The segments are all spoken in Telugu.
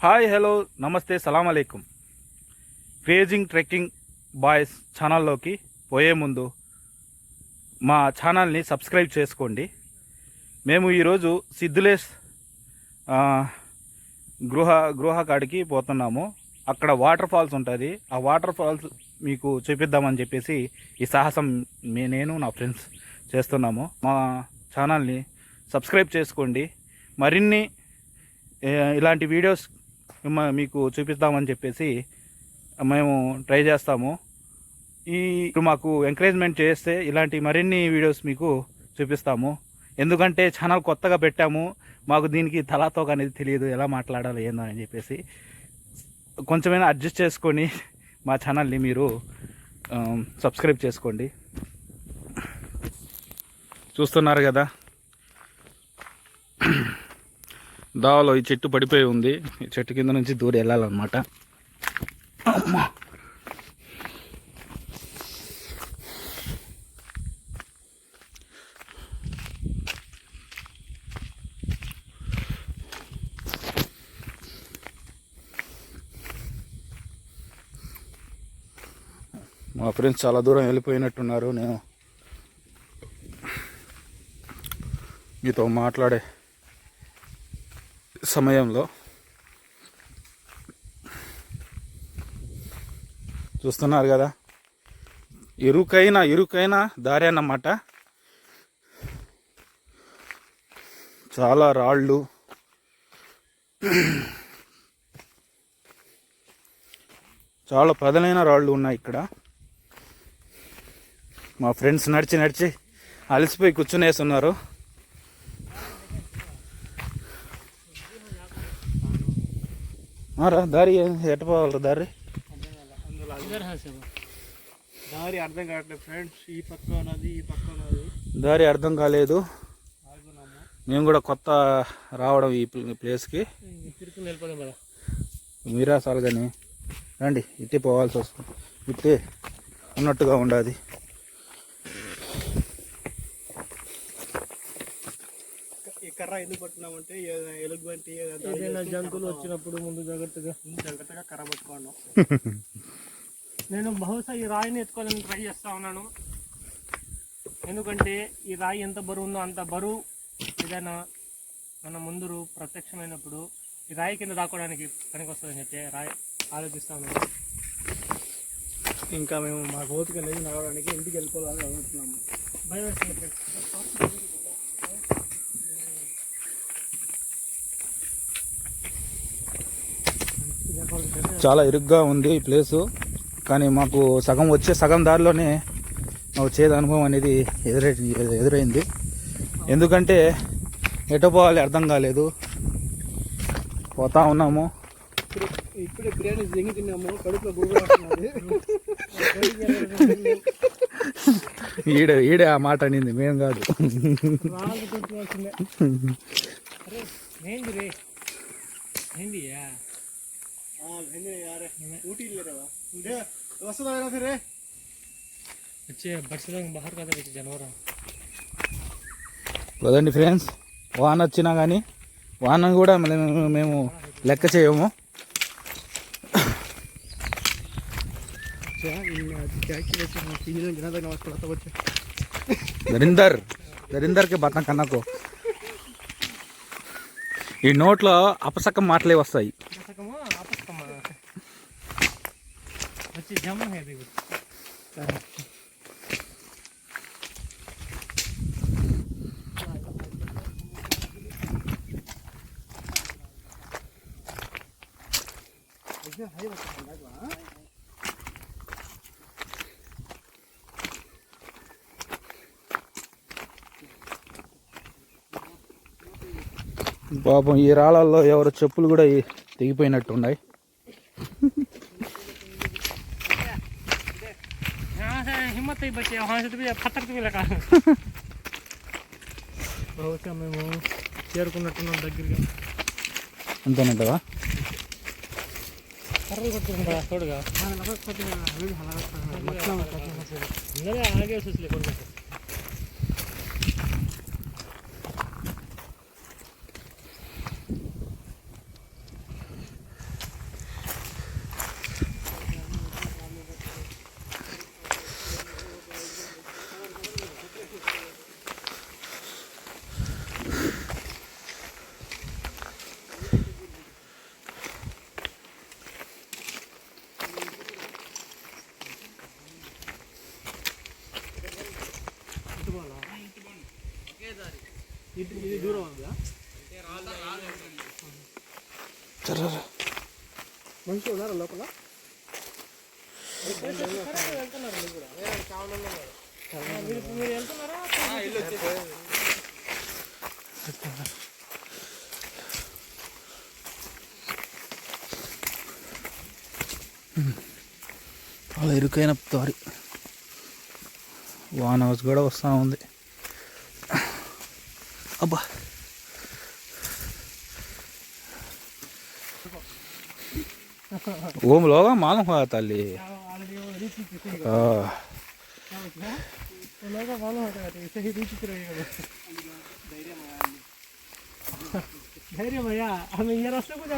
హాయ్ హలో నమస్తే సలాం అలైకుం. క్రేజింగ్ ట్రెక్కింగ్ బాయ్స్ ఛానల్లోకి పోయే ముందు మా ఛానల్ని సబ్స్క్రైబ్ చేసుకోండి. మేము ఈరోజు సిద్ధులేస్ గృహ కాడికి పోతున్నాము. అక్కడ వాటర్ ఫాల్స్ ఉంటుంది. ఆ వాటర్ ఫాల్స్ మీకు చూపిద్దామని చెప్పేసి ఈ సాహసం నేను నా ఫ్రెండ్స్ చేస్తున్నాము. మా ఛానల్ని సబ్స్క్రైబ్ చేసుకోండి. మరిన్ని ఇలాంటి వీడియోస్ మీకు చూపిస్తామని చెప్పేసి మేము ట్రై చేస్తాము. ఇప్పుడు మాకు ఎంకరేజ్మెంట్ చేస్తే ఇలాంటి మరిన్ని వీడియోస్ మీకు చూపిస్తాము. ఎందుకంటే ఛానల్ కొత్తగా పెట్టాము, మాకు దీనికి తలాతోక అనేది తెలియదు, ఎలా మాట్లాడాలి ఏందో అని చెప్పేసి కొంచెమైనా అడ్జస్ట్ చేసుకొని మా ఛానల్ని మీరు సబ్స్క్రైబ్ చేసుకోండి. చూస్తున్నారు కదా, దావలో ఈ చెట్టు పడిపోయి ఉంది. ఈ చెట్టు కింద నుంచి దూరం వెళ్ళాలన్నమాట. అమ్మా, మా ఫ్రెండ్స్ చాలా దూరం వెళ్ళిపోయినట్టున్నారు. నేను మీతో మాట్లాడే సమయంలో చూస్తున్నారు కదా, ఇరుకైన దారి అన్నమాట. చాలా రాళ్ళు, చాలా పదునైన రాళ్ళు ఉన్నాయి ఇక్కడ. మా ఫ్రెండ్స్ నడిచి అలసిపోయి కూర్చునేస్తున్నారు. దారి ఎట్ట పోవాలి? దారి అర్థం కావట్లేదు ఫ్రెండ్స్. ఈ పక్క ఉన్నది, ఈ పక్క ఉన్నది, దారి అర్థం కాలేదు. మేము కూడా కొత్త రావడం ఈ ప్లేస్కి. మీరా సాల్ కానీ రండి, ఇట్టే పోవాల్సి వస్తుంది. ఇట్టే ఉన్నట్టుగా ఉండాది. కర్ర ఎందుకు పట్టున్నామంటే ఎలుగుబంటి ఏదైనా జంతువులు వచ్చినప్పుడు ముందు జాగ్రత్తగా కర్ర పట్టుకోవడం. నేను బహుశా ఈ రాయిని ఎత్తుకోవాలని ట్రై చేస్తా ఉన్నాను. ఎందుకంటే ఈ రాయి ఎంత బరువు ఉందో అంత బరువు ఏదైనా మన ముందు ప్రత్యక్షమైనప్పుడు ఈ రాయి కింద దాక్కోవడానికి పనికి వస్తుందని చెప్పి రాయి ఆలోచిస్తా ఉన్నాను. ఇంకా మేము మా ఓపిక లేదు నడవడానికి, ఇంటికి వెళ్ళిపోవాలని అనుకుంటున్నాము. భయం వేస్తుంది. చాలా ఇరుగ్గా ఉంది ఈ ప్లేసు. కానీ మాకు సగం దారిలోనే మాకు చేదు అనుభవం అనేది ఎదురైంది. ఎందుకంటే ఎటు పోవాలి అర్థం కాలేదు. పోతా ఉన్నాము. ఇప్పుడే బిర్యానీ జంగి తిన్నాము, కడుపులో ఈడే ఆ మాట అనింది, మేము కాదు. కదండి ఫ్రెండ్స్, వాన వచ్చినా కానీ వాన కూడా మేము లెక్క చేయము. దరిందర్కి బతం కన్నాకు ఈ నోట్లో అపసకం మాటలే వస్తాయి. పాపం ఈ రాళ్ళల్లో ఎవరు చెప్పులు కూడా తెగిపోయినట్టు ఉన్నాయి. బహుశా మేము చేరుకున్నట్టున్నాం దగ్గరగా. అంతేనంటవా? కర్రలు కొట్టుకుంటా తోడుగా ఆగే చూసి ఇది దూరం ఉందా? మనుషులు ఉన్నారా లోపల? వెళ్తున్నారు మీరు వెళ్తున్నారా? అలా ఇరుకైన దారి, వాన హౌస్ కూడా వస్తూ ఉంది. అబ్బా ఓం లోగా మాలం తల్లి ధైర్యం అయ్యా ఆమె ఏ రాష్ట్రం కూడా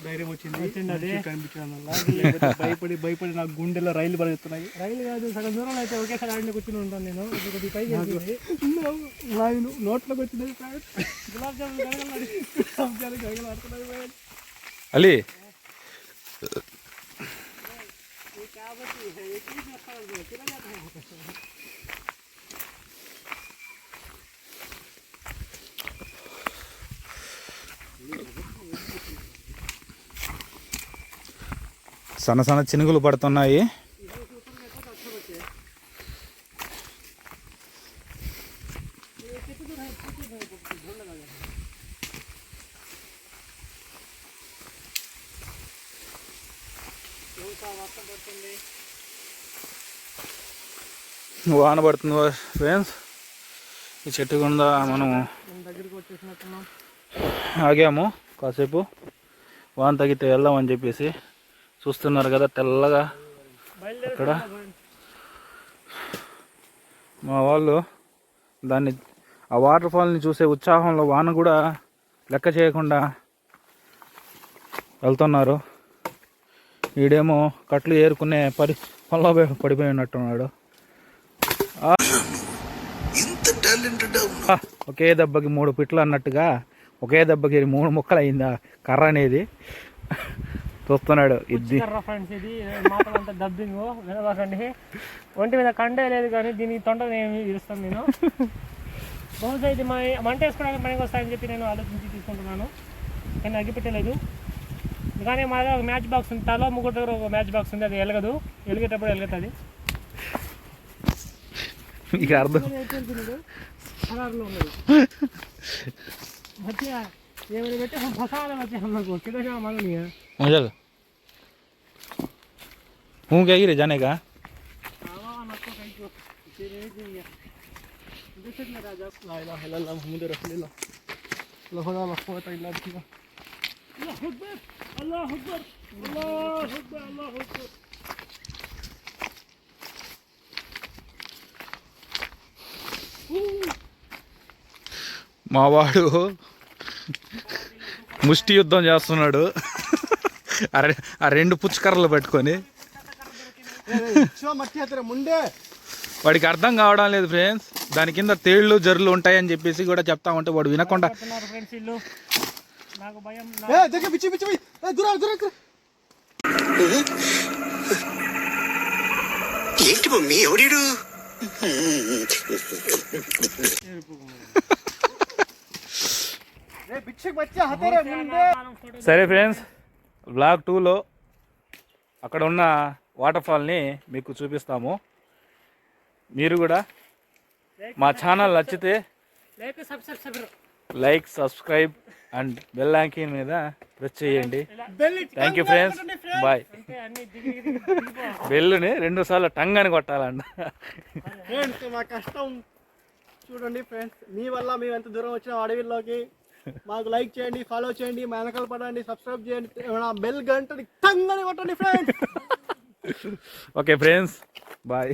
ధైర్యం వచ్చింది అదే భయపడి నాకు గుండెలో రైలు పడుతున్నాయి. రైలు కాదు, సగం దూరం అయితే ఒకేసారి ఆడిని కూర్చుని ఉంటాను నేను. కొద్ది పైకి నోట్లోకి వచ్చింది. గులాబ్ జామున్ గడగలాడుతున్నాయి అలీ. సన్న సన్న చినుకులు పడుతున్నాయి. వాన పడుతుంది ఫ్రెండ్స్. ఈ చెట్టు కింద మనం ఆగాము కాసేపు, వాన తగ్గితే వెళ్దామని చెప్పేసి. చూస్తున్నారు కదా తెల్లగా అక్కడ మా వాళ్ళు దాన్ని, ఆ వాటర్ ఫాల్ని చూసే ఉత్సాహంలో వాన కూడా లెక్క చేయకుండా వెళ్తున్నారు. ఈడేమో కట్లు ఏరుకునే పనిలో పడిపోయి ఉన్నట్టున్నాడు. ఒకే దెబ్బకి 3 పిట్లు అన్నట్టుగా ఒకే దెబ్బకి 3 ముక్కలు అయిందా కర్ర అనేది. చూస్తున్నాడు. ఇది ఫ్రెండ్స్, ఇది మాటలంతా డబ్బింగ్ వినబాకండి. ఒంటి మీద కండే లేదు కానీ దీని తొండ నేను ఇస్తాను నేను. బహుశా ఇది మంట వేసుకోవడానికి పనికి వస్తాయని చెప్పి నేను ఆలోచించి తీసుకుంటున్నాను. కానీ అగ్గిపెట్టలేదు. కానీ మా దగ్గర ఒక మ్యాచ్ బాక్స్ ఉంది, తలో ముగ్గురు దగ్గర ఒక మ్యాచ్ బాక్స్ ఉంది. అది వెలగదు, వెలిగేటప్పుడు వెలుగుతుంది. మీకు అర్థం కలర్లో ఉన్నది మంచిగా ఏమైనా పెట్టి మసాలా వచ్చి हमको किलो का मालूम नहीं है मजा हूँ क्या गिरे जाने का आवा नको कहीं को तेरे नहीं है देख ले राजा ला इलाहा इल्लल्लाह मुहम्मद रसूलुल्लाह ला हौला ला कुव्वता इल्ला बिल्लाह अल्लाह अकबर अल्लाह अकबर अल्लाह अकबर మావాడు ముష్టి యుద్ధం చేస్తున్నాడు ఆ 2 పుచ్చకర్రలు పెట్టుకొని. వాడికి అర్థం కావడం లేదు ఫ్రెండ్స్. దాని కింద తేళ్లు జర్రులు ఉంటాయని చెప్పేసి కూడా చెప్తా ఉంటే వాడు వినకుండా ఏంటి మమ్మీ ఎవడు సరే ఫ్రెండ్స్, బ్లాగ్ 2లో అక్కడ ఉన్న వాటర్ ఫాల్ని మీకు చూపిస్తాము. మీరు కూడా మా ఛానల్ నచ్చితే like, subscribe and bell icon మీద ప్రెస్ చేయండి. Thank you friends, bye. బెల్లుని 2 సార్లు టంగ్ అని కొట్టాలంట. ఫ్రెండ్స్ మా కష్టం చూడండి ఫ్రెండ్స్, మీ వల్ల మేము ఎంత దూరం వచ్చిన అడవిలోకి. మాకు లైక్ చేయండి, ఫాలో చేయండి, మా వెనకాల పడండి, సబ్స్క్రైబ్ చేయండి, బెల్ గంటని టంగ్ అని కొట్టండి ఫ్రెండ్స్. Okay friends, bye.